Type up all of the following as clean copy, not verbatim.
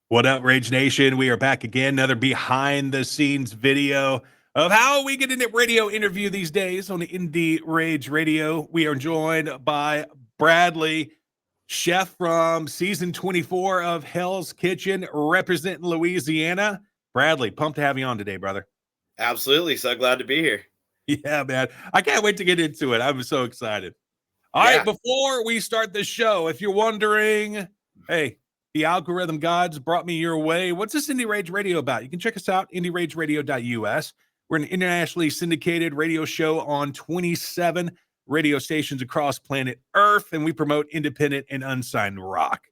What up, Rage Nation? We are back again. Another behind the scenes video of how we get a radio interview these days on the Indie Rage Radio. We are joined by Bradley, chef from season 24 of Hell's Kitchen, representing Louisiana. Bradley, pumped to have you on today, brother. Absolutely. So glad to be here. Yeah, man. I can't wait to get into it. I'm so excited. All right, before we start the show, if you're wondering, hey, the algorithm gods brought me your way. What's this Indie Rage Radio about? You can check us out, indierageradio.us. We're an internationally syndicated radio show on 27 radio stations across planet Earth, and we promote independent and unsigned rock.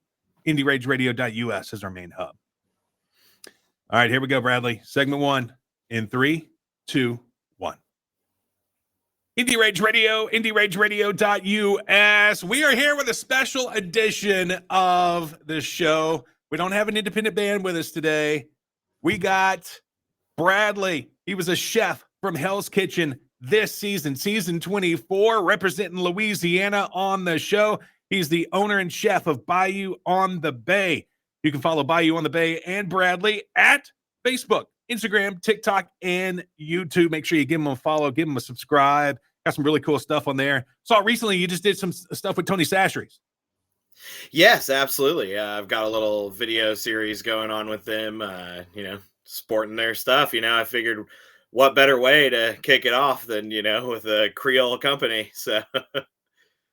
indierageradio.us is our main hub. All right, here we go, Bradley. Segment 1 in 3, 2, 1. Indie Rage Radio, indierageradio.us. We are here with a special edition of the show. We don't have an independent band with us today. We got Bradley. He was a chef from Hell's Kitchen this season, season 24, representing Louisiana on the show. He's the owner and chef of Bayou on the Bay. You can follow Bayou on the Bay and Bradley at Facebook, Instagram, TikTok, and YouTube. Make sure you give them a follow, give them a subscribe. Got some really cool stuff on there. Saw recently you just did some stuff with Tony Sachery's. Yes, absolutely. I've got a little video series going on with them, sporting their stuff. I figured what better way to kick it off than, with a Creole company. So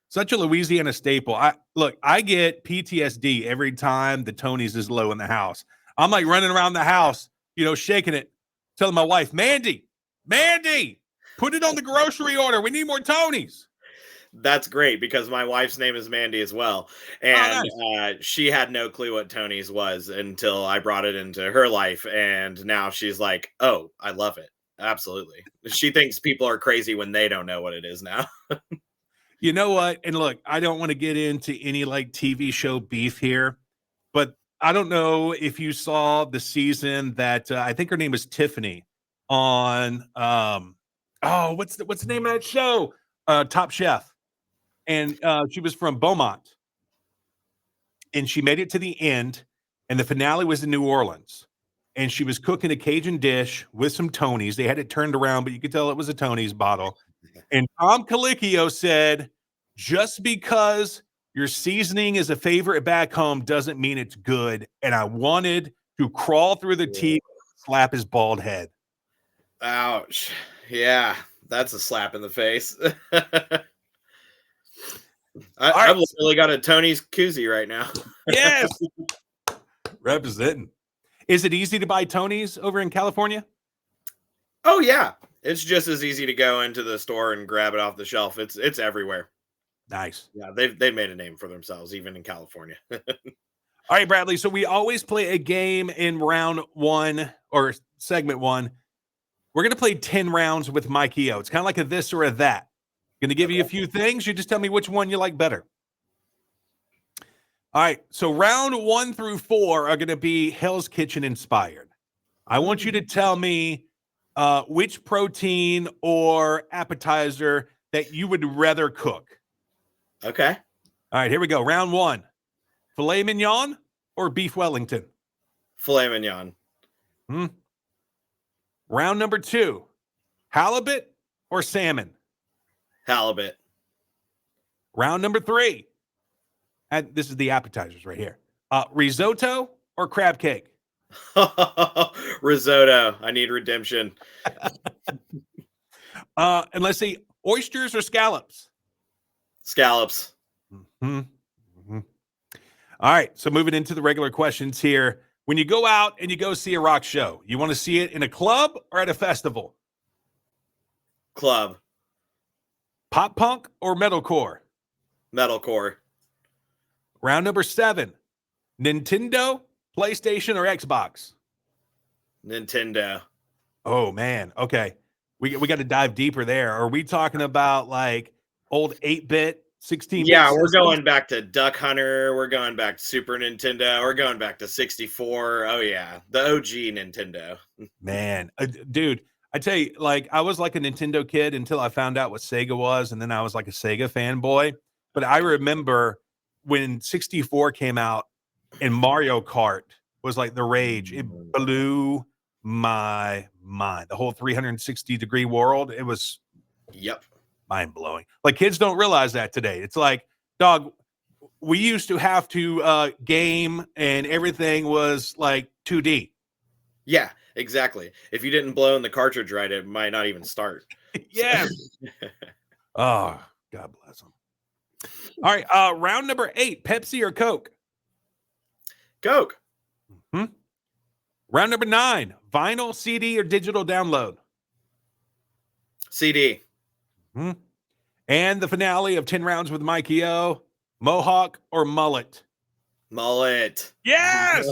such a Louisiana staple. I get PTSD every time the Tony's is low in the house. I'm like running around the house, shaking it, telling my wife, Mandy, put it on the grocery order. We need more Tony's. That's great because my wife's name is Mandy as well. And she had no clue what Tony's was until I brought it into her life. And now she's like, oh, I love it. Absolutely. She thinks people are crazy when they don't know what it is now. You know what? And look, I don't want to get into any TV show beef here, but I don't know if you saw the season that I think her name is Tiffany on what's the name of that show? Top Chef. And she was from Beaumont. And she made it to the end, and the finale was in New Orleans. And she was cooking a Cajun dish with some Tony's. They had it turned around, but you could tell it was a Tony's bottle. And Tom Colicchio said, just because your seasoning is a favorite back home doesn't mean it's good. And I wanted to crawl through the TV and slap his bald head. Ouch. Yeah, that's a slap in the face. I've literally got a Tony's koozie right now. Yes. Representing. Is it easy to buy Tony's over in California? Oh, yeah. It's just as easy to go into the store and grab it off the shelf. It's everywhere. Nice. Yeah, they've made a name for themselves, even in California. All right, Bradley. So we always play a game in round 1 or segment 1. We're going to play 10 rounds with Mikey O. It's kind of like a this or a that. Going to give you a few things. You just tell me which one you like better. All right. So round 1 through 4 are going to be Hell's Kitchen inspired. I want you to tell me which protein or appetizer that you would rather cook. Okay. All right. Here we go. Round 1. Filet mignon or beef Wellington? Filet mignon. Round number 2. Halibut or salmon? Halibut. Round number 3. And this is the appetizers right here. Risotto or crab cake? Risotto. I need redemption. And let's see, oysters or scallops? Scallops. All right. So moving into the regular questions here. When you go out and you go see a rock show, you want to see it in a club or at a festival? Club. Pop punk or metalcore? Metalcore. Round number 7. Nintendo, PlayStation, or Xbox? Nintendo. Oh, man. Okay. We got to dive deeper there. Are we talking about like old 8-bit, 16-bit? Yeah, we're going back to Duck Hunter. We're going back to Super Nintendo. We're going back to 64. Oh, yeah. The OG Nintendo. Man, dude, I tell you, I was like a Nintendo kid until I found out what Sega was, and then I was like a Sega fanboy. But I remember when 64 came out and Mario Kart was like the rage. It blew my mind. The whole 360-degree world, it was mind-blowing. Like, kids don't realize that today. It's like, dog, we used to have to game, and everything was like 2D. Yeah, exactly. If you didn't blow in the cartridge right, it might not even start. Yes. Oh, God bless them. All right, round number 8, Pepsi or Coke? Coke. Round number 9, vinyl, CD, or digital download? CD. And the finale of 10 Rounds with Mikey O, Mohawk or mullet? Mullet. Yes!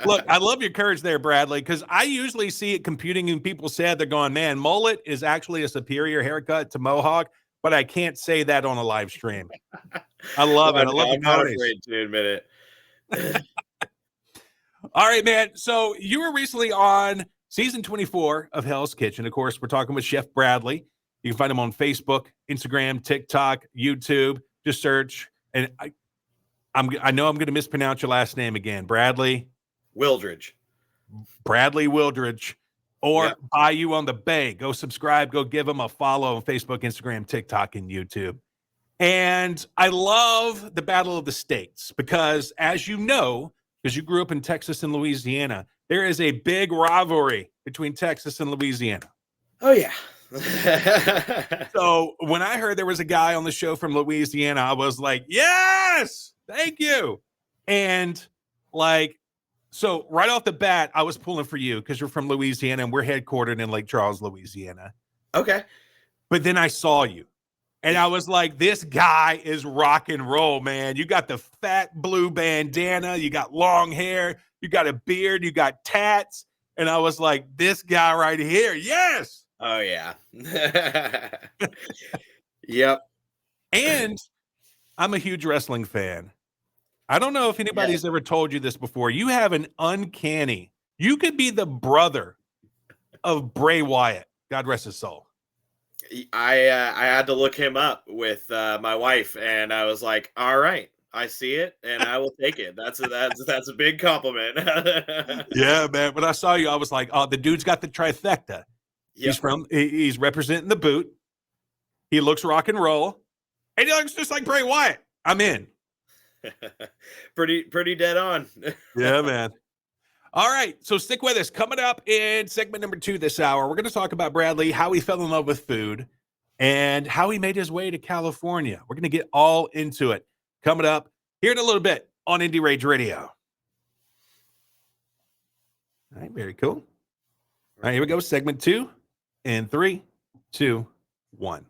Look, I love your courage there, Bradley, because I usually see it computing in people's head. They're going, man, mullet is actually a superior haircut to Mohawk, but I can't say that on a live stream. I love it. I love I'm not afraid to admit it. All right, man. So you were recently on season 24 of Hell's Kitchen. Of course, we're talking with Chef Bradley. You can find him on Facebook, Instagram, TikTok, YouTube. Just search. And I know I'm going to mispronounce your last name again. Bradley Wildridge. Bradley Wildridge. Or Bayou on the Bay. Go subscribe. Go give him a follow on Facebook, Instagram, TikTok, and YouTube. And I love the Battle of the States because, as you know, because you grew up in Texas and Louisiana, there is a big rivalry between Texas and Louisiana. Oh, yeah. So when I heard there was a guy on the show from Louisiana, I was like, yes, thank you. And like, so right off the bat, I was pulling for you because you're from Louisiana and we're headquartered in Lake Charles, Louisiana. Okay. But then I saw you and I was like, this guy is rock and roll, man. You got the fat blue bandana, you got long hair, you got a beard, you got tats. And I was like, this guy right here. Yes. Oh, yeah. Yep. And I'm a huge wrestling fan. I don't know if anybody's ever told you this before. You have an uncanny, you could be the brother of Bray Wyatt. God rest his soul. I had to look him up with my wife, and I was like, all right, I see it, and I will take it. That's a big compliment. Yeah, man. When I saw you, I was like, oh, the dude's got the trifecta. Yep. He's representing the boot. He looks rock and roll. And he looks just like Bray Wyatt. I'm in. Pretty dead on. Yeah, man. All right. So stick with us. Coming up in segment number 2 this hour, we're going to talk about Bradley, how he fell in love with food, and how he made his way to California. We're going to get all into it. Coming up here in a little bit on Indie Rage Radio. All right. Very cool. All right. Here we go. Segment 2. In 3, 2, 1.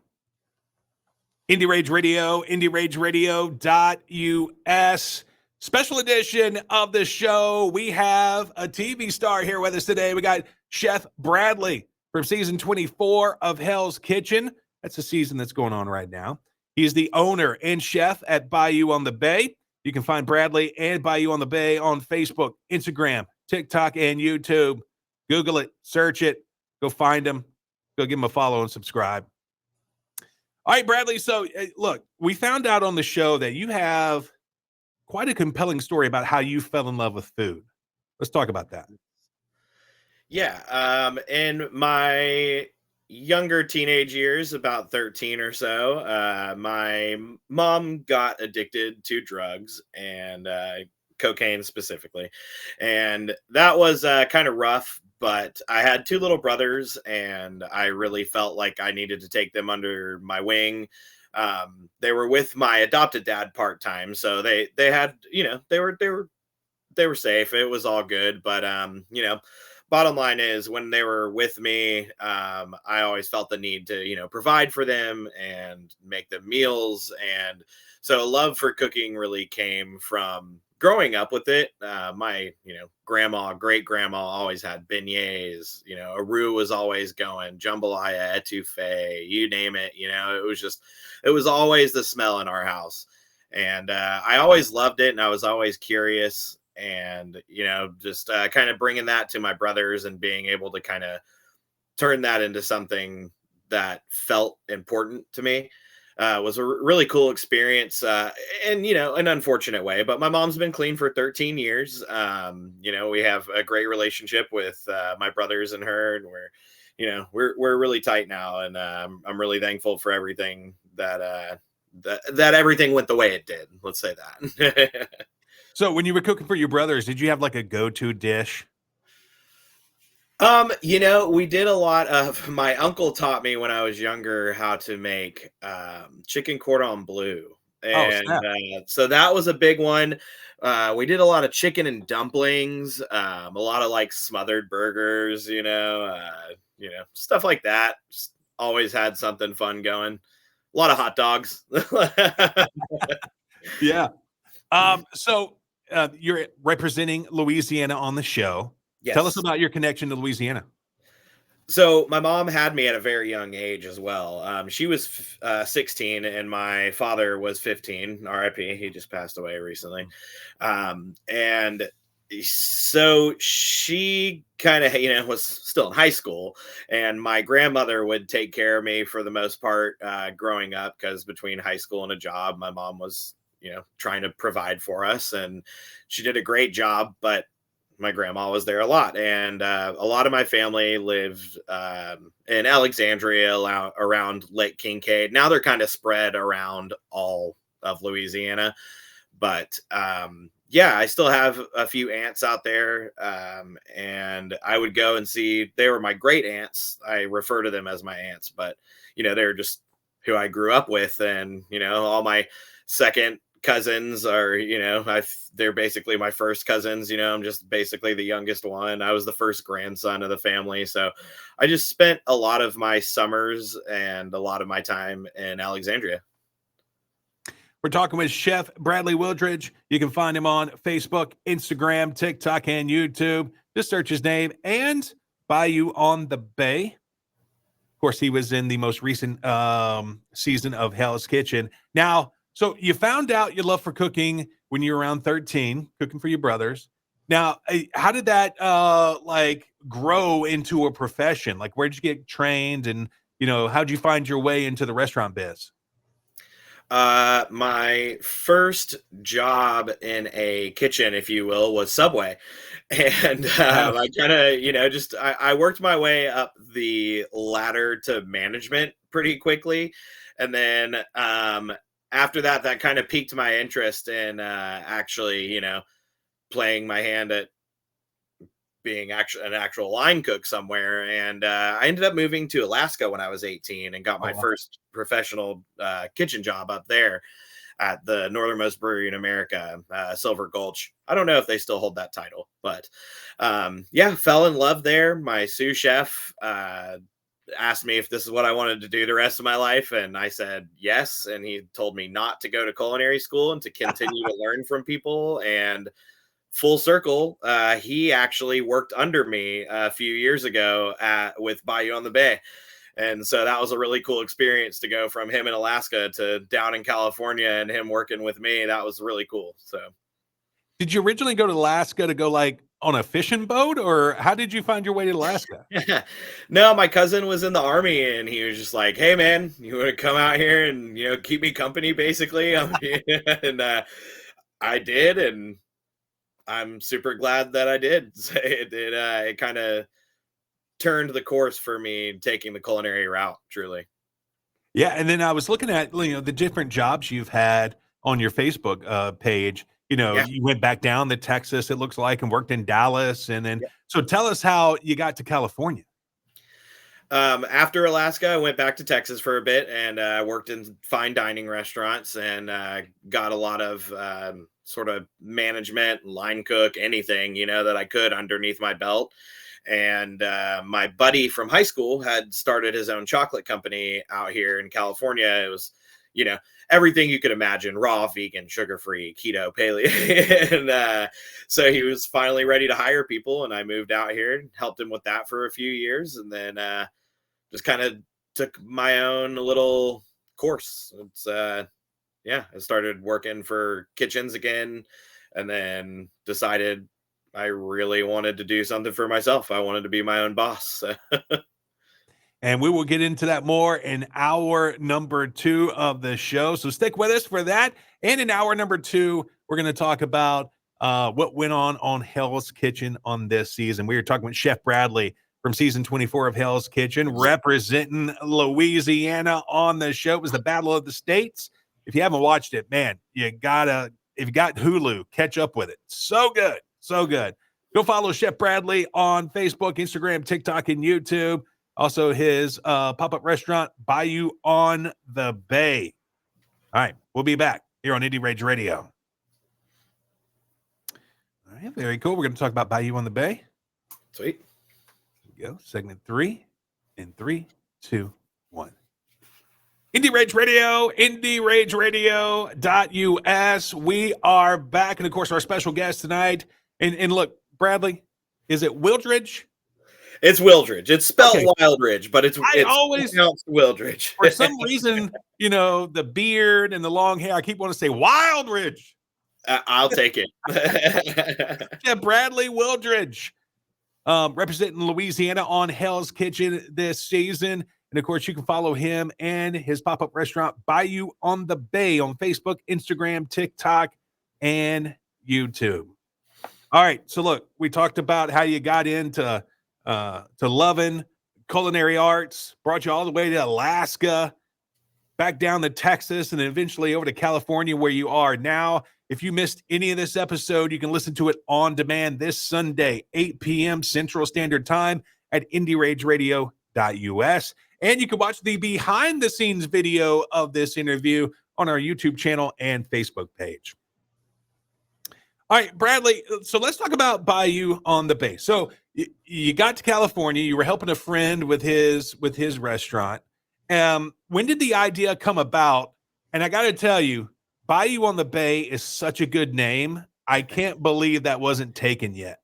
Indie Rage Radio, IndieRageRadio.us. Special edition of the show. We have a TV star here with us today. We got Chef Bradley from season 24 of Hell's Kitchen. That's the season that's going on right now. He's the owner and chef at Bayou on the Bay. You can find Bradley and Bayou on the Bay on Facebook, Instagram, TikTok, and YouTube. Google it, search it, go find him. Go give him a follow and subscribe. All right, Bradley. So, look, we found out on the show that you have quite a compelling story about how you fell in love with food. Let's talk about that. Yeah. In my younger teenage years, about 13 or so, my mom got addicted to drugs and cocaine specifically. And that was kind of rough. But I had 2 little brothers, and I really felt like I needed to take them under my wing. They were with my adopted dad part-time, so they had, they were safe. It was all good. But bottom line is, when they were with me, I always felt the need to provide for them and make them meals. And so love for cooking really came from growing up with it. My grandma, great grandma always had beignets, a roux was always going, jambalaya, etouffee, you name it. It was always the smell in our house. And I always loved it, and I was always curious, and just kind of bringing that to my brothers and being able to kind of turn that into something that felt important to me. was a really cool experience, and an unfortunate way. But my mom's been clean for 13 years. We have a great relationship with my brothers and her, and we're really tight now, and I'm really thankful for everything that everything went the way it did. Let's say that. So when you were cooking for your brothers, did you have like a go-to dish? We did a lot of my uncle taught me when I was younger how to make chicken cordon bleu. Oh, And snap. so that was a big one. We did a lot of chicken and dumplings, a lot of like smothered burgers, stuff like that. Just always had something fun going. A lot of hot dogs. Yeah. So you're representing Louisiana on the show. Tell us Yes. about your connection to Louisiana. So my mom had me at a very young age as well. She was 16 and my father was 15. R.I.P. He just passed away recently. And so she kind of, was still in high school, and my grandmother would take care of me for the most part growing up, because between high school and a job, my mom was, trying to provide for us, and she did a great job. But my grandma was there a lot, and a lot of my family lived in Alexandria, around Lake Kincaid. Now they're kind of spread around all of Louisiana, but yeah, I still have a few aunts out there, and I would go and see. They were my great aunts. I refer to them as my aunts, but they're just who I grew up with, and all my second cousins are, they're basically my first cousins. I'm just basically the youngest one. I was the first grandson of the family, so I just spent a lot of my summers and a lot of my time in Alexandria. We're talking with Chef Bradley Wildridge. You can find him on Facebook, Instagram, TikTok, and YouTube. Just search his name and Bayou on the Bay. Of course, he was in the most recent season of Hell's Kitchen. Now, so you found out your love for cooking when you were around 13, cooking for your brothers. Now, how did that grow into a profession? Like, where'd you get trained, and how'd you find your way into the restaurant biz? My first job in a kitchen, if you will, was Subway. And I kind of, I worked my way up the ladder to management pretty quickly. And then after that, that kind of piqued my interest in actually, playing my hand at being an actual line cook somewhere. And I ended up moving to Alaska when I was 18 and got my first professional kitchen job up there at the northernmost brewery in America, Silver Gulch. I don't know if they still hold that title, but yeah, fell in love there. My sous chef asked me if this is what I wanted to do the rest of my life, and I said yes. And he told me not to go to culinary school and to continue to learn from people. And full circle, he actually worked under me a few years ago with Bayou on the Bay. And so that was a really cool experience to go from him in Alaska to down in California and him working with me. That was really cool. So did you originally go to Alaska to go like on a fishing boat, or how did you find your way to Alaska? yeah. No, my cousin was in the army, and he was just like, "Hey man, you want to come out here and keep me company basically?" And I did, and I'm super glad that I did. It kind of turned the course for me taking the culinary route, truly. Yeah, and then I was looking at the different jobs you've had on your Facebook page. Yeah. You went back down to Texas, it looks like, and worked in Dallas, and then so tell us how you got to California. After Alaska, I went back to Texas for a bit and worked in fine dining restaurants, and got a lot of sort of management, line cook, anything that I could underneath my belt. And my buddy from high school had started his own chocolate company out here in California. It was, everything you could imagine: raw, vegan, sugar-free, keto, paleo. And so he was finally ready to hire people, and I moved out here and helped him with that for a few years, and then just kind of took my own little course. It's yeah, I started working for kitchens again, and then decided I really wanted to do something for myself. I wanted to be my own boss. And we will get into that more in hour number 2 of the show. So stick with us for that. And in hour number 2, we're going to talk about what went on Hell's Kitchen on this season. We are talking with Chef Bradley from season 24 of Hell's Kitchen, representing Louisiana on the show. It was the Battle of the States. If you haven't watched it, man, if you got Hulu, catch up with it. So good. So good. Go follow Chef Bradley on Facebook, Instagram, TikTok, and YouTube. Also, his pop-up restaurant, Bayou on the Bay. All right, we'll be back here on Indie Rage Radio. All right, very cool. We're going to talk about Bayou on the Bay. Sweet. Here we go. Segment 3 in 3, 2, 1. Indie Rage Radio, IndieRageRadio.us. We are back. And, of course, our special guest tonight. And look, Bradley, is it Wildridge? It's Wildridge. It's spelled Wildridge, but it's always pronounced Wildridge. For some reason, the beard and the long hair, I keep wanting to say Wildridge. I'll take it. Yeah, Bradley Wildridge, representing Louisiana on Hell's Kitchen this season. And, of course, you can follow him and his pop-up restaurant, Bayou on the Bay, on Facebook, Instagram, TikTok, and YouTube. All right, so look, we talked about how you got into loving culinary arts, brought you all the way to Alaska, back down to Texas, and then eventually over to California where you are now. If you missed any of this episode, you can listen to it on demand this Sunday, 8 p.m. Central Standard Time at IndieRageRadio.us. And you can watch the behind-the-scenes video of this interview on our YouTube channel and Facebook page. All right, Bradley, so let's talk about Bayou on the Bay. So you got to California. You were helping a friend with his restaurant. When did the idea come about? And I got to tell you, Bayou on the Bay is such a good name. I can't believe that wasn't taken yet.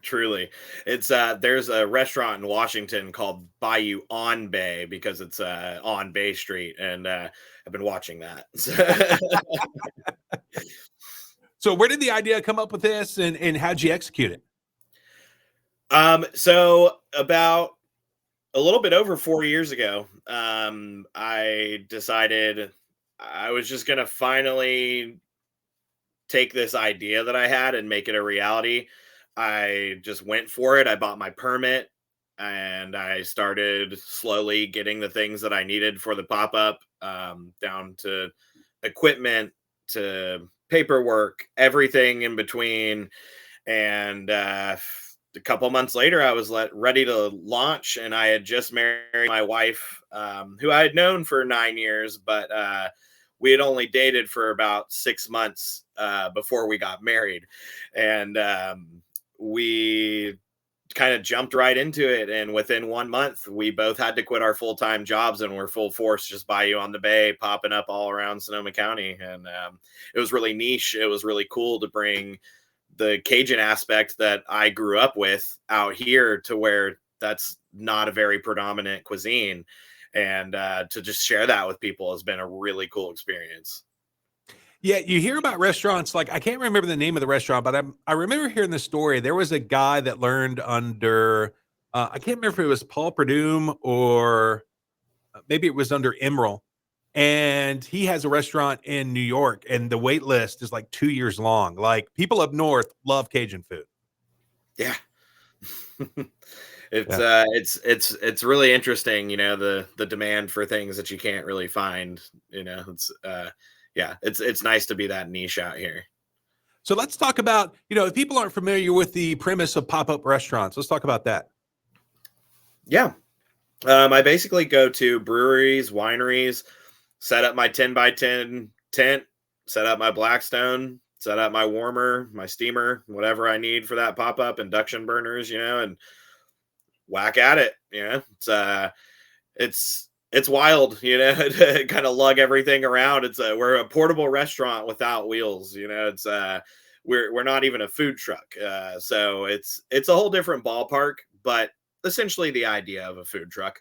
Truly. It's there's a restaurant in Washington called Bayou on Bay because it's on Bay Street, and I've been watching that. So where did the idea come up with this, and how'd you execute it? So about a little bit over 4 years ago, I decided I was just going to finally take this idea that I had and make it a reality. I just went for it. I bought my permit and I started slowly getting the things that I needed for the pop-up, down to equipment, to paperwork, everything in between. And a couple months later, I was ready to launch, and I had just married my wife, who I had known for 9 years, but we had only dated for about 6 months before we got married. And we kind of jumped right into it. And within 1 month, we both had to quit our full-time jobs, and we're full force just Bayou on the Bay, popping up all around Sonoma County. And it was really niche. It was really cool to bring the Cajun aspect that I grew up with out here to where that's not a very predominant cuisine. And to just share that with people has been a really cool experience. Yeah, you hear about restaurants, like I can't remember the name of the restaurant, but I remember hearing the story. There was a guy that learned under, I can't remember if it was Paul Perdue or maybe it was under Emerald. And he has a restaurant in New York, and the wait list is like 2 years long. Like, people up north love Cajun food. Yeah. It's really interesting, the demand for things that you can't really find, it's nice to be that niche out here. So let's talk about, if people aren't familiar with the premise of pop-up restaurants, let's talk about that. Yeah. I basically go to breweries, wineries, set up my 10 by 10 tent, set up my Blackstone, set up my warmer, my steamer, whatever I need for that pop-up, induction burners, and whack at it. It's wild, to kind of lug everything around. We're a portable restaurant without wheels, we're not even a food truck. So it's a whole different ballpark, but essentially the idea of a food truck.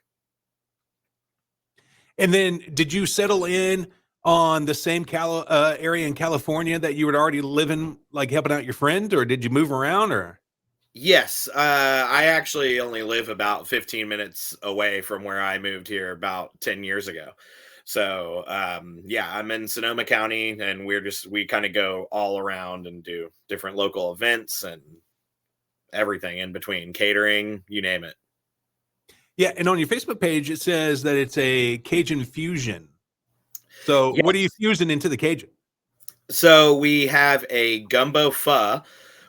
And then did you settle in on the same area in California that you were already living, like helping out your friend, or did you move around, or? Yes, I actually only live about 15 minutes away from where I moved here about 10 years ago. So, yeah, I'm in Sonoma County, and we kind of go all around and do different local events and everything in between, catering, you name it. Yeah, and on your Facebook page, it says that it's a Cajun fusion. So, what are you Yes. fusing into the Cajun? So we have a gumbo pho,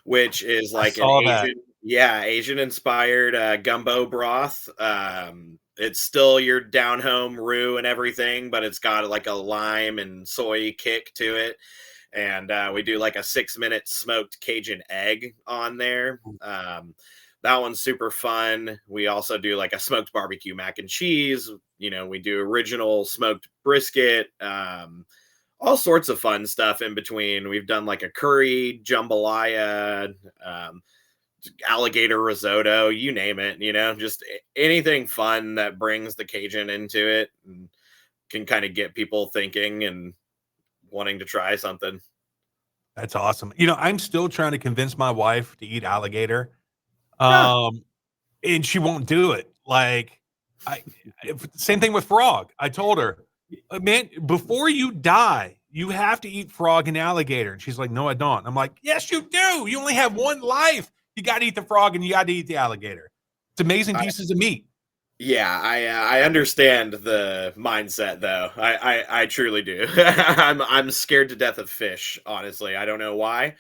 which is I like an saw that. Asian inspired gumbo broth. It's still your down home roux and everything, but it's got like a lime and soy kick to it. And we do like a 6 minute smoked Cajun egg on there. That one's super fun. We also do like a smoked barbecue mac and cheese. We do original smoked brisket. All sorts of fun stuff in between. We've done like a curry jambalaya, um, alligator risotto, you name it, just anything fun that brings the Cajun into it and can kind of get people thinking and wanting to try something. That's awesome. I'm still trying to convince my wife to eat alligator. Huh. Um, and she won't do it. Like, same thing with frog. I told her, man, before you die, you have to eat frog and alligator. And she's like, no, I don't. I'm like, yes, you do. You only have one life. You got to eat the frog and you got to eat the alligator. It's amazing I, pieces of meat. yeah, I understand the mindset though. I truly do. I'm scared to death of fish. Honestly, I don't know why.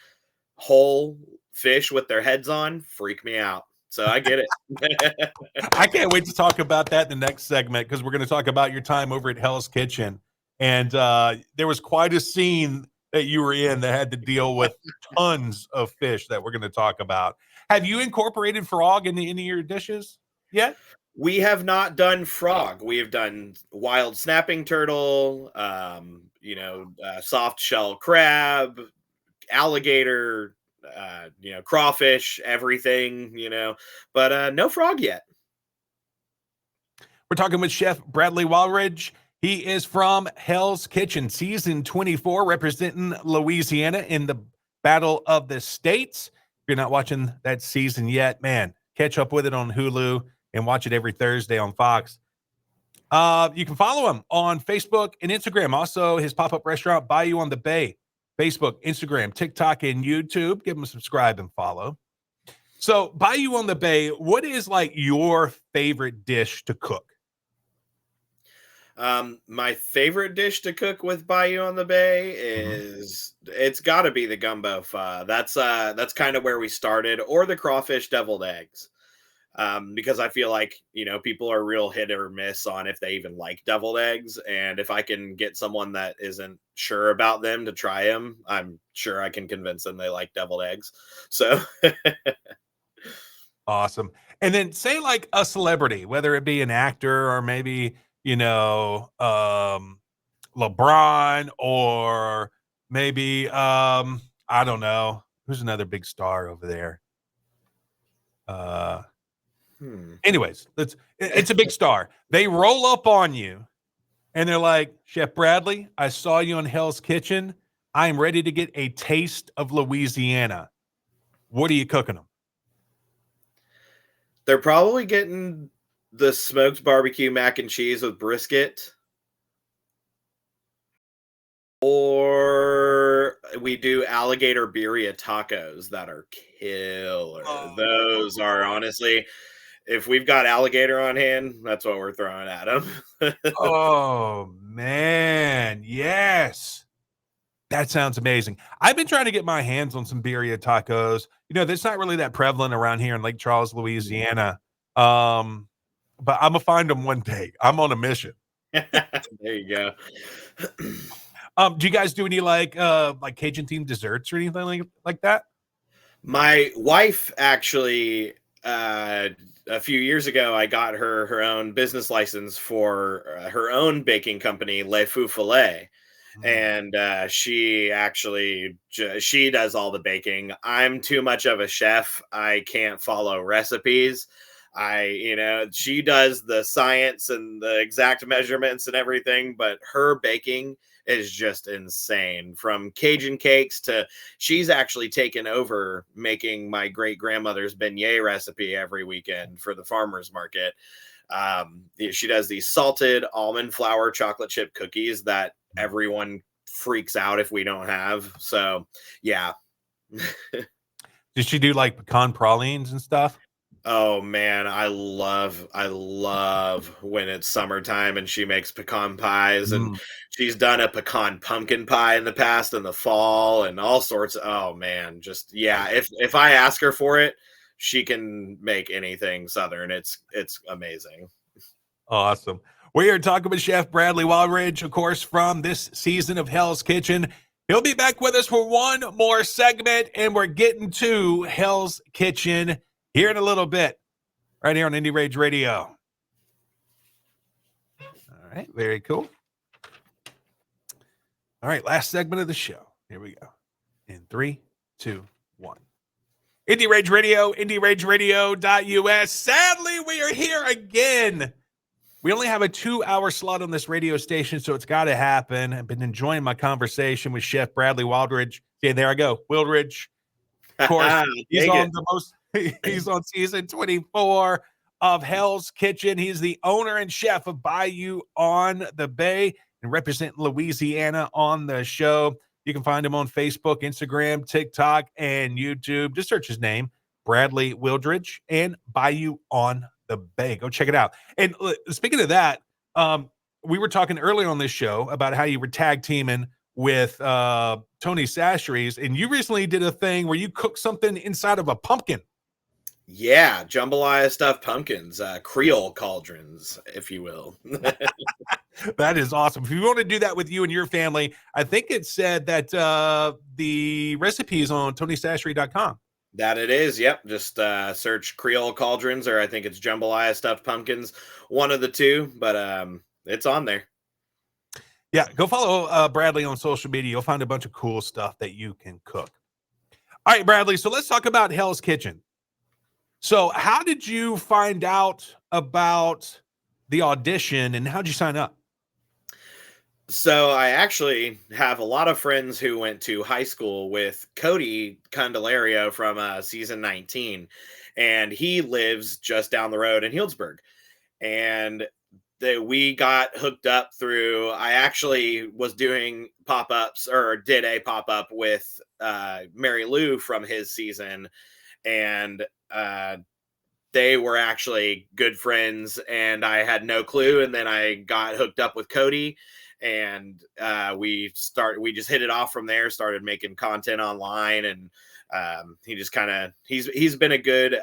Whole fish with their heads on freak me out. So I get it. I can't wait to talk about that in the next segment because we're going to talk about your time over at Hell's Kitchen. And there was quite a scene that you were in that had to deal with tons of fish that we're going to talk about. Have you incorporated frog into any of your dishes yet? We have not done frog. We have done wild snapping turtle, soft shell crab, alligator, crawfish, everything, but no frog yet. We're talking with Chef Bradley Wildridge. He is from Hell's Kitchen, season 24, representing Louisiana in the Battle of the States. If you're not watching that season yet, man, catch up with it on Hulu and watch it every Thursday on Fox. You can follow him on Facebook and Instagram. Also, his pop-up restaurant, Bayou on the Bay. Facebook, Instagram, TikTok, and YouTube. Give him a subscribe and follow. So, Bayou on the Bay, what is like your favorite dish to cook? My favorite dish to cook with Bayou on the Bay Mhm. is it's got to be the gumbo pho. That's kind of where we started, or the crawfish deviled eggs. Because I feel like people are real hit or miss on if they even like deviled eggs, and if I can get someone that isn't sure about them to try them, I'm sure I can convince them they like deviled eggs. So Awesome. And then say like a celebrity, whether it be an actor or maybe, LeBron or maybe I don't know. Who's another big star over there? Uh hmm. anyways, it's a big star. They roll up on you and they're like, Chef Bradley, I saw you on Hell's Kitchen. I am ready to get a taste of Louisiana. What are you cooking them? They're probably getting the smoked barbecue mac and cheese with brisket, or we do alligator birria tacos that are killer. Those are honestly, if we've got alligator on hand, that's what we're throwing at them. Oh man, yes. That sounds amazing. I've been trying to get my hands on some birria tacos. That's not really that prevalent around here in Lake Charles, Louisiana. Um, but I'm gonna find them one day. I'm on a mission. There you go. Do you guys do any like Cajun themed desserts or anything like that? My wife actually, a few years ago, I got her own business license for her own baking company, Le Fou Filet, Mm. and she actually she does all the baking. I'm too much of a chef. I can't follow recipes. She does the science and the exact measurements and everything, but her baking is just insane. From Cajun cakes to she's actually taken over making my great grandmother's beignet recipe every weekend for the farmers market. She does these salted almond flour chocolate chip cookies that everyone freaks out if we don't have. So yeah. Did she do like pecan pralines and stuff? Oh man, I love when it's summertime and she makes pecan pies, and Mm. she's done a pecan pumpkin pie in the past in the fall and all sorts. Oh man, just yeah, if I ask her for it, she can make anything southern. It's amazing. Awesome. We are talking with Chef Bradley Wildridge, of course, from this season of Hell's Kitchen. He'll be back with us for one more segment, and we're getting to Hell's Kitchen here in a little bit, right here on Indie Rage Radio. All right, very cool. All right, last segment of the show. Here we go. In 3, 2, 1. Indie Rage Radio, IndieRageRadio.us. Sadly, we are here again. We only have a 2-hour slot on this radio station, so it's got to happen. I've been enjoying my conversation with Chef Bradley Wildridge. Yeah, there I go. Wildridge. Of course, he's on season 24 of Hell's Kitchen. He's the owner and chef of Bayou on the Bay and represent Louisiana on the show. You can find him on Facebook, Instagram, TikTok, and YouTube. Just search his name, Bradley Wildridge, and Bayou on the Bay. Go check it out. And speaking of that, we were talking earlier on this show about how you were tag teaming with Tony Sacheries, and you recently did a thing where you cooked something inside of a pumpkin. Yeah, jambalaya stuffed pumpkins, Creole cauldrons, if you will. That is awesome. If you want to do that with you and your family, I think it said that the recipe is on TonySachery.com. That it is. Yep. Just search Creole cauldrons, or I think it's jambalaya stuffed pumpkins. One of the two, but it's on there. Yeah, go follow Bradley on social media. You'll find a bunch of cool stuff that you can cook. All right, Bradley. So let's talk about Hell's Kitchen. So how did you find out about the audition, and how'd you sign up? So I actually have a lot of friends who went to high school with Cody Candelario from season 19, and he lives just down the road in Healdsburg. And we got hooked up through, I actually was doing pop-ups, or did a pop-up with Mary Lou from his season, and they were actually good friends, and I had no clue. And then I got hooked up with Cody, and we just hit it off from there, started making content online, and he just kind of, he's been a good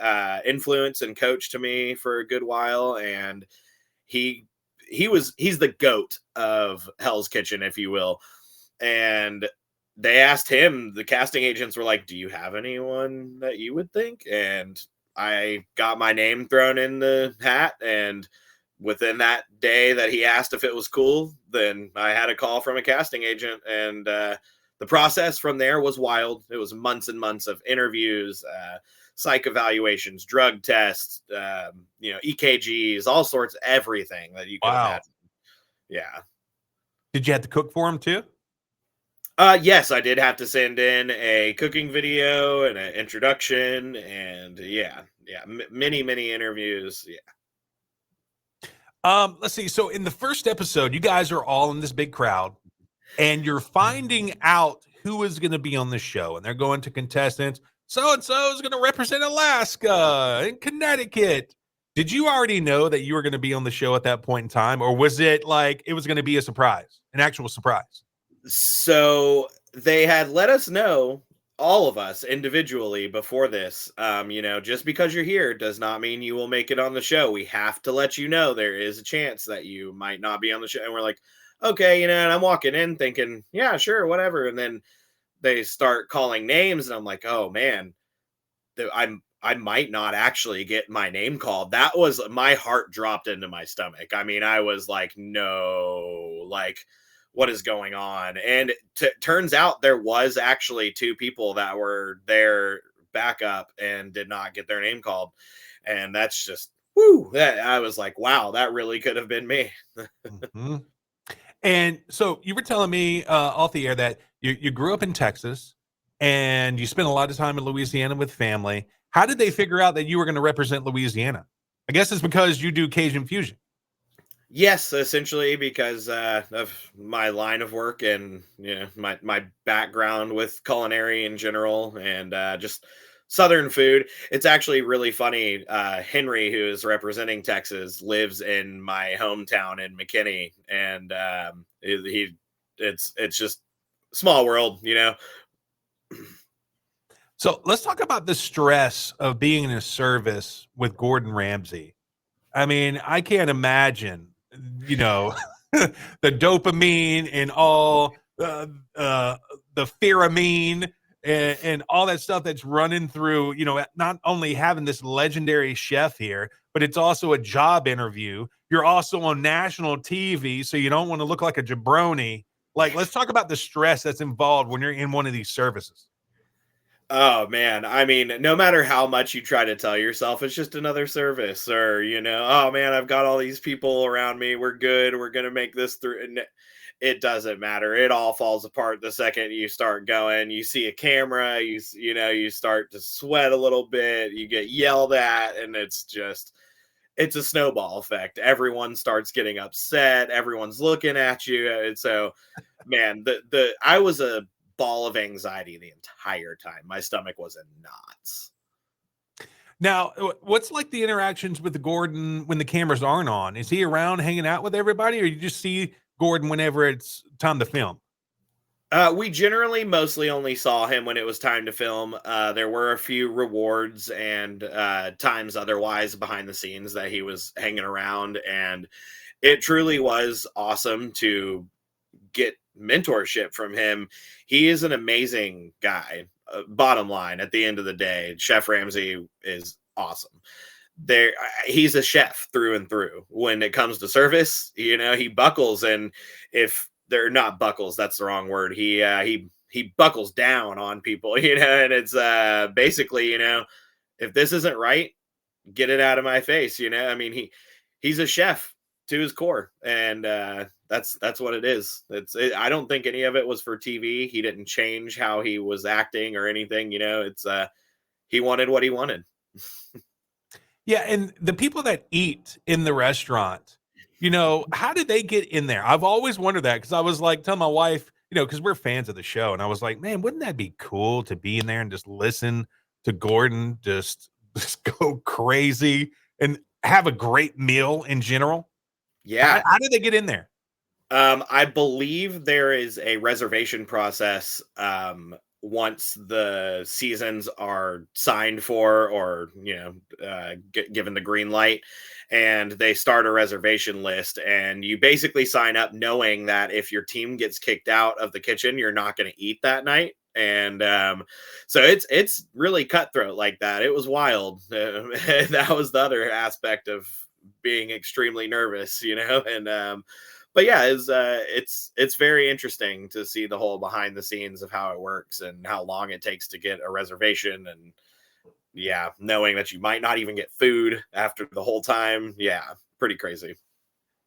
influence and coach to me for a good while. And he's the GOAT of Hell's Kitchen, if you will. And they asked him, the casting agents were like, do you have anyone that you would think? And I got my name thrown in the hat, and within that day that he asked if it was cool, then I had a call from a casting agent, and the process from there was wild. It was months and months of interviews, psych evaluations, drug tests, EKGs, all sorts, everything that you could imagine. Yeah. Did you have to cook for him too? Yes, I did have to send in a cooking video and an introduction, and many interviews. Yeah. Let's see. So in the first episode, you guys are all in this big crowd, and you're finding out who is going to be on the show, and they're going to contestants. So-and-so is going to represent Alaska and Connecticut. Did you already know that you were going to be on the show at that point in time, or was it like it was going to be a surprise, an actual surprise? So they had let us know, all of us individually, before this. Just because you're here does not mean you will make it on the show. We have to let you know there is a chance that you might not be on the show. And we're like, okay, and I'm walking in thinking, yeah, sure, whatever. And then they start calling names, and I'm like, oh man, I might not actually get my name called. That was, my heart dropped into my stomach. I mean, I was like, no, like, what is going on? And turns out there was actually 2 people that were there backup and did not get their name called. And that's just, woo, that I was like, wow, that really could have been me. Mm-hmm. And so you were telling me off the air that you grew up in Texas and you spent a lot of time in Louisiana with family. How did they figure out that you were going to represent Louisiana? I guess it's because you do Cajun fusion. Yes, essentially because of my line of work and my background with culinary in general and just Southern food. It's actually really funny. Henry, who is representing Texas, lives in my hometown in McKinney, and it's just small world, you know. So let's talk about the stress of being in a service with Gordon Ramsay. I mean, I can't imagine, you know, the dopamine and all the pheramine and all that stuff that's running through, not only having this legendary chef here, but it's also a job interview. You're also on national TV, so you don't want to look like a jabroni. Like, let's talk about the stress that's involved when you're in one of these services. Oh man, I mean, no matter how much you try to tell yourself it's just another service, or oh man, I've got all these people around me, we're good, we're gonna make this through, and it doesn't matter. It all falls apart the second you start going. You see a camera, you start to sweat a little bit, you get yelled at, and it's a snowball effect. Everyone starts getting upset, everyone's looking at you, and so man, the I was a ball of anxiety the entire time. My stomach was in knots. Now, what's like the interactions with the Gordon when the cameras aren't on? Is he around hanging out with everybody, or you just see Gordon whenever it's time to film? We generally mostly only saw him when it was time to film. There were a few rewards and times otherwise behind the scenes that he was hanging around, and it truly was awesome to get mentorship from him. He is an amazing guy. Bottom line, at the end of the day, Chef Ramsay is awesome. He's a chef through and through. When it comes to service, he buckles, and if they're not buckles, that's the wrong word. He buckles down on people, and it's basically, if this isn't right, get it out of my face. I mean, he's a chef to his core, and that's what it is. I don't think any of it was for TV. He didn't change how he was acting or anything. It's he wanted what he wanted. Yeah, and the people that eat in the restaurant, how did they get in there? I've always wondered that because I was like telling my wife, because we're fans of the show, and I was like, man, wouldn't that be cool to be in there and just listen to Gordon just go crazy and have a great meal in general? Yeah. How did they get in there? I believe there is a reservation process once the seasons are signed for, or given the green light, and they start a reservation list, and you basically sign up knowing that if your team gets kicked out of the kitchen, you're not going to eat that night. And so it's really cutthroat like that. It was wild. That was the other aspect of being extremely nervous, and but yeah, it's very interesting to see the whole behind the scenes of how it works and how long it takes to get a reservation, and yeah, knowing that you might not even get food after the whole time. Yeah, pretty crazy.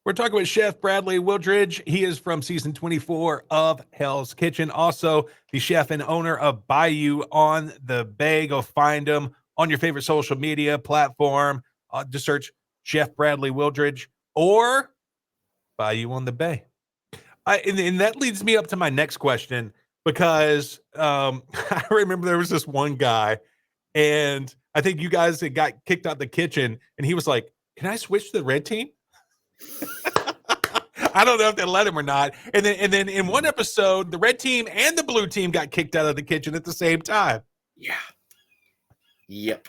We're talking with Chef Bradley Wildridge. He is from season 24 of Hell's Kitchen. Also, the chef and owner of Bayou on the Bay. Go find him on your favorite social media platform. Just search Chef Bradley Wildridge or Bayou on the Bay. And that leads me up to my next question, because I remember there was this one guy, and I think you guys had got kicked out the kitchen, and he was like, "Can I switch to the red team?" I don't know if they let him or not. And then in one episode, the red team and the blue team got kicked out of the kitchen at the same time. Yeah. Yep.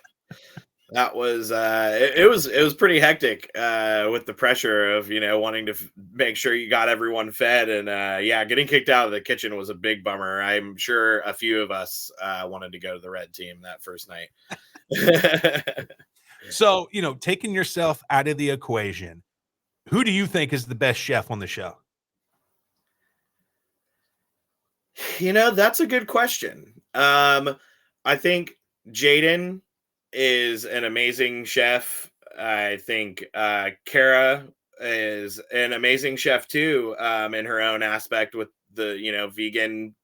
That was it was pretty hectic with the pressure of wanting to make sure you got everyone fed, and yeah, getting kicked out of the kitchen was a big bummer. I'm sure a few of us wanted to go to the red team that first night. So, taking yourself out of the equation, who do you think is the best chef on the show? That's a good question. I think Jaden is an amazing chef. I think Kara is an amazing chef too, in her own aspect with the vegan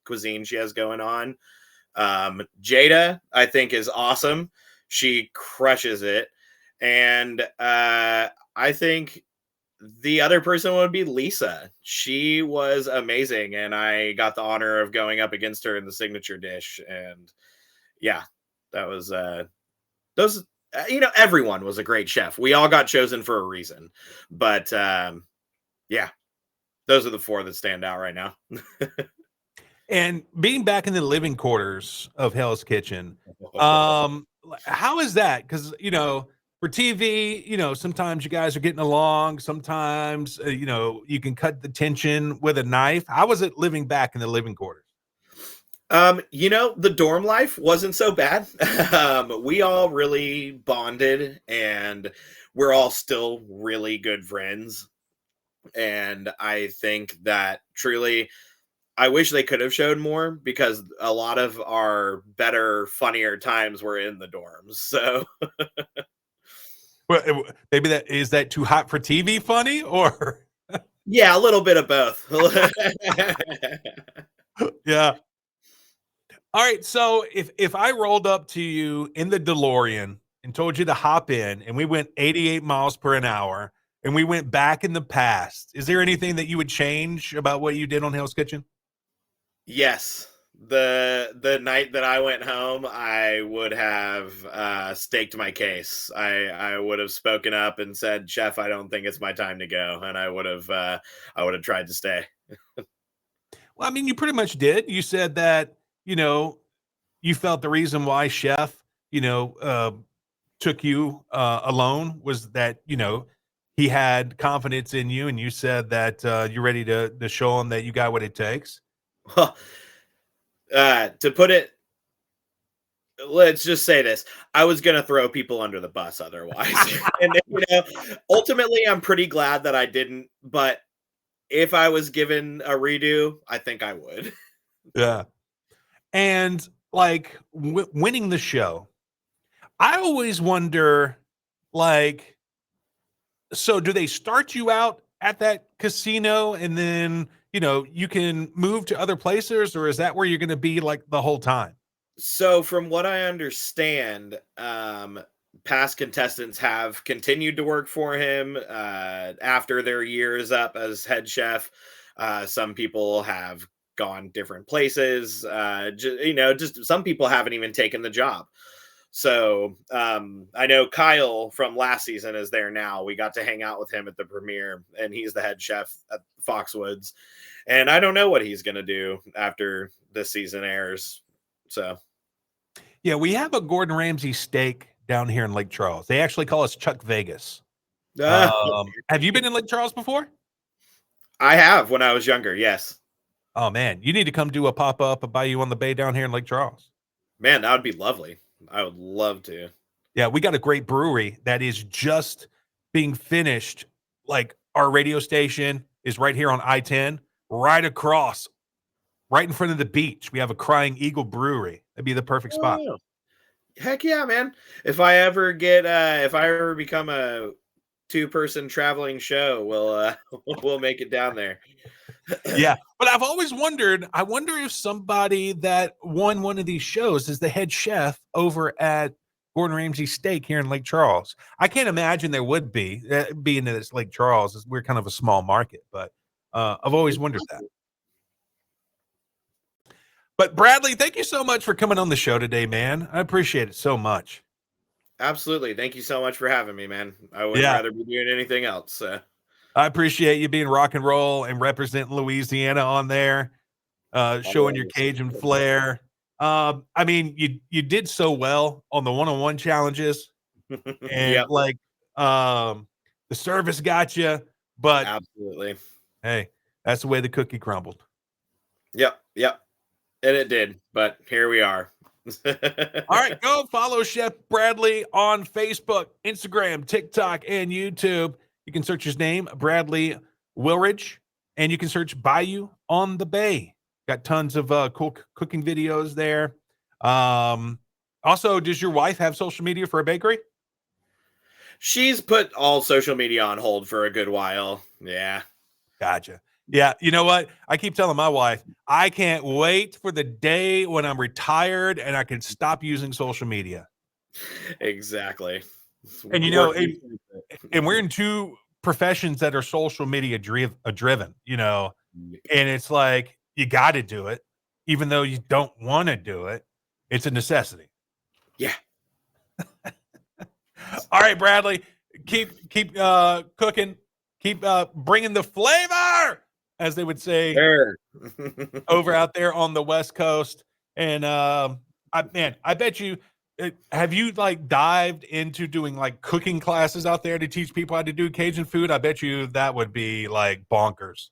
cuisine she has going on. Jada, I think, is awesome. She crushes it. And I think the other person would be Lisa. She was amazing, and I got the honor of going up against her in the signature dish. And yeah, that was those. Everyone was a great chef. We all got chosen for a reason. But yeah, those are the four that stand out right now. And being back in the living quarters of Hell's Kitchen, how is that? Because, for TV, sometimes you guys are getting along. Sometimes, you can cut the tension with a knife. How was it living back in the living quarters? The dorm life wasn't so bad. We all really bonded, and we're all still really good friends. And I think that truly, I wish they could have showed more, because a lot of our better, funnier times were in the dorms. So Well, maybe that too hot for TV funny, or yeah, a little bit of both. yeah. All right. So if I rolled up to you in the DeLorean and told you to hop in, and we went 88 miles per an hour, and we went back in the past, is there anything that you would change about what you did on Hell's Kitchen? Yes. The night that I went home, I would have staked my case. I would have spoken up and said, "Chef, I don't think it's my time to go," and I would have tried to stay. Well, I mean, you pretty much did. You said that, you felt the reason why Chef, took you alone was that, he had confidence in you, and you said that you're ready to show him that you got what it takes. To put it, let's just say this: I was gonna throw people under the bus otherwise. And ultimately, I'm pretty glad that I didn't. But if I was given a redo, I think I would. Yeah. And like winning the show, I always wonder, like, so do they start you out at that casino and then, you can move to other places, or is that where you're going to be like the whole time? So, from what I understand, past contestants have continued to work for him after their years up as head chef. Some people have gone different places. Just some people haven't even taken the job. So I know Kyle from last season is there now. We got to hang out with him at the premiere, and he's the head chef at Foxwoods. And I don't know what he's going to do after this season airs. So Yeah, we have a Gordon Ramsay steak down here in Lake Charles. They actually call us Chuck Vegas. Have you been in Lake Charles before? I have, when I was younger. Yes. Oh man, you need to come do a pop up by you on the bay down here in Lake Charles. Man, that would be lovely. I would love to. Yeah, we got a great brewery that is just being finished. Like, our radio station is right here on I-10, right across, right in front of the beach. We have a Crying Eagle brewery. That'd be the perfect spot. Oh, heck yeah, man. If I ever become a two-person traveling show, we'll make it down there. Yeah, but I've always wondered, I wonder if somebody that won one of these shows is the head chef over at Gordon Ramsay Steak here in Lake Charles. I can't imagine there would be, being that it's Lake Charles. We're kind of a small market, but I've always wondered that. But Bradley, thank you so much for coming on the show today, man. I appreciate it so much. Absolutely. Thank you so much for having me, man. I would rather be doing anything else. So. I appreciate you being rock and roll and representing Louisiana on there, showing your Cajun flair. I mean, you did so well on the one-on-one challenges, and the service got you, but absolutely, hey, that's the way the cookie crumbled. Yep, and it did. But here we are. All right, go follow Chef Bradley on Facebook, Instagram, TikTok, and YouTube. You can search his name, Bradley Wildridge, and you can search Bayou on the Bay. Got tons of cool cooking videos there. Also, does your wife have social media for a bakery? She's put all social media on hold for a good while. Yeah. Gotcha. Yeah. You know what? I keep telling my wife, I can't wait for the day when I'm retired and I can stop using social media. Exactly. And and we're in two professions that are social media driven, and it's like you got to do it, even though you don't want to do it. It's a necessity. Yeah. All right, Bradley, keep cooking, keep bringing the flavor, as they would say over out there on the West Coast. And I bet you. Have you like dived into doing like cooking classes out there to teach people how to do Cajun food? I bet you that would be like bonkers.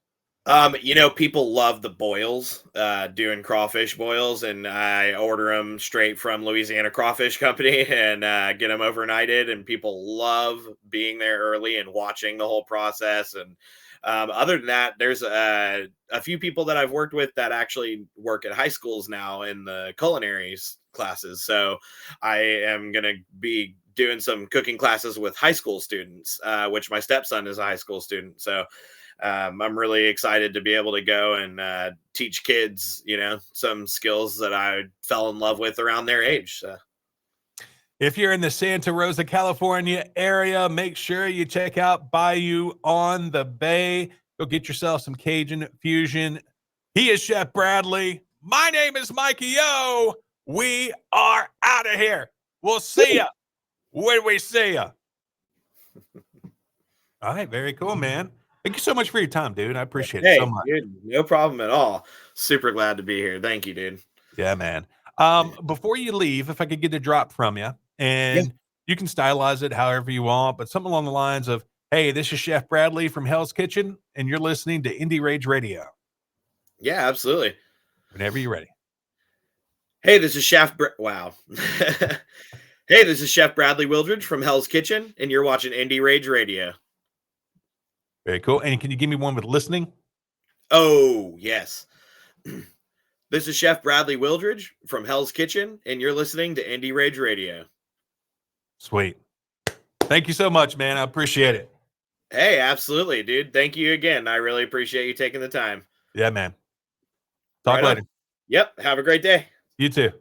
People love the boils, doing crawfish boils, and I order them straight from Louisiana Crawfish Company and get them overnighted. And people love being there early and watching the whole process. And other than that, there's a few people that I've worked with that actually work at high schools now in the culinary classes. So I am going to be doing some cooking classes with high school students, which my stepson is a high school student. So I'm really excited to be able to go and teach kids, some skills that I fell in love with around their age. So. If you're in the Santa Rosa, California area, make sure you check out Bayou on the Bay. Go get yourself some Cajun fusion. He is Chef Bradley. My name is Mikey O. We are out of here. We'll see ya when we see ya. All right, very cool, man. Thank you so much for your time, dude. I appreciate it so much. Dude, no problem at all. Super glad to be here. Thank you, dude. Yeah, man. Before you leave, if I could get a drop from you, and you can stylize it however you want, but something along the lines of, hey, this is Chef Bradley from Hell's Kitchen, and you're listening to Indie Rage Radio. Yeah, absolutely. Whenever you're ready. Hey, this is Wow. Hey, this is Chef Bradley Wildridge from Hell's Kitchen, and you're watching Indie Rage Radio. Very cool. And can you give me one with listening? Oh, yes. This is Chef Bradley Wildridge from Hell's Kitchen, and you're listening to Indie Rage Radio. Sweet. Thank you so much, man. I appreciate it. Hey, absolutely, dude. Thank you again. I really appreciate you taking the time. Yeah, man. Talk later. Yep. Have a great day. You too.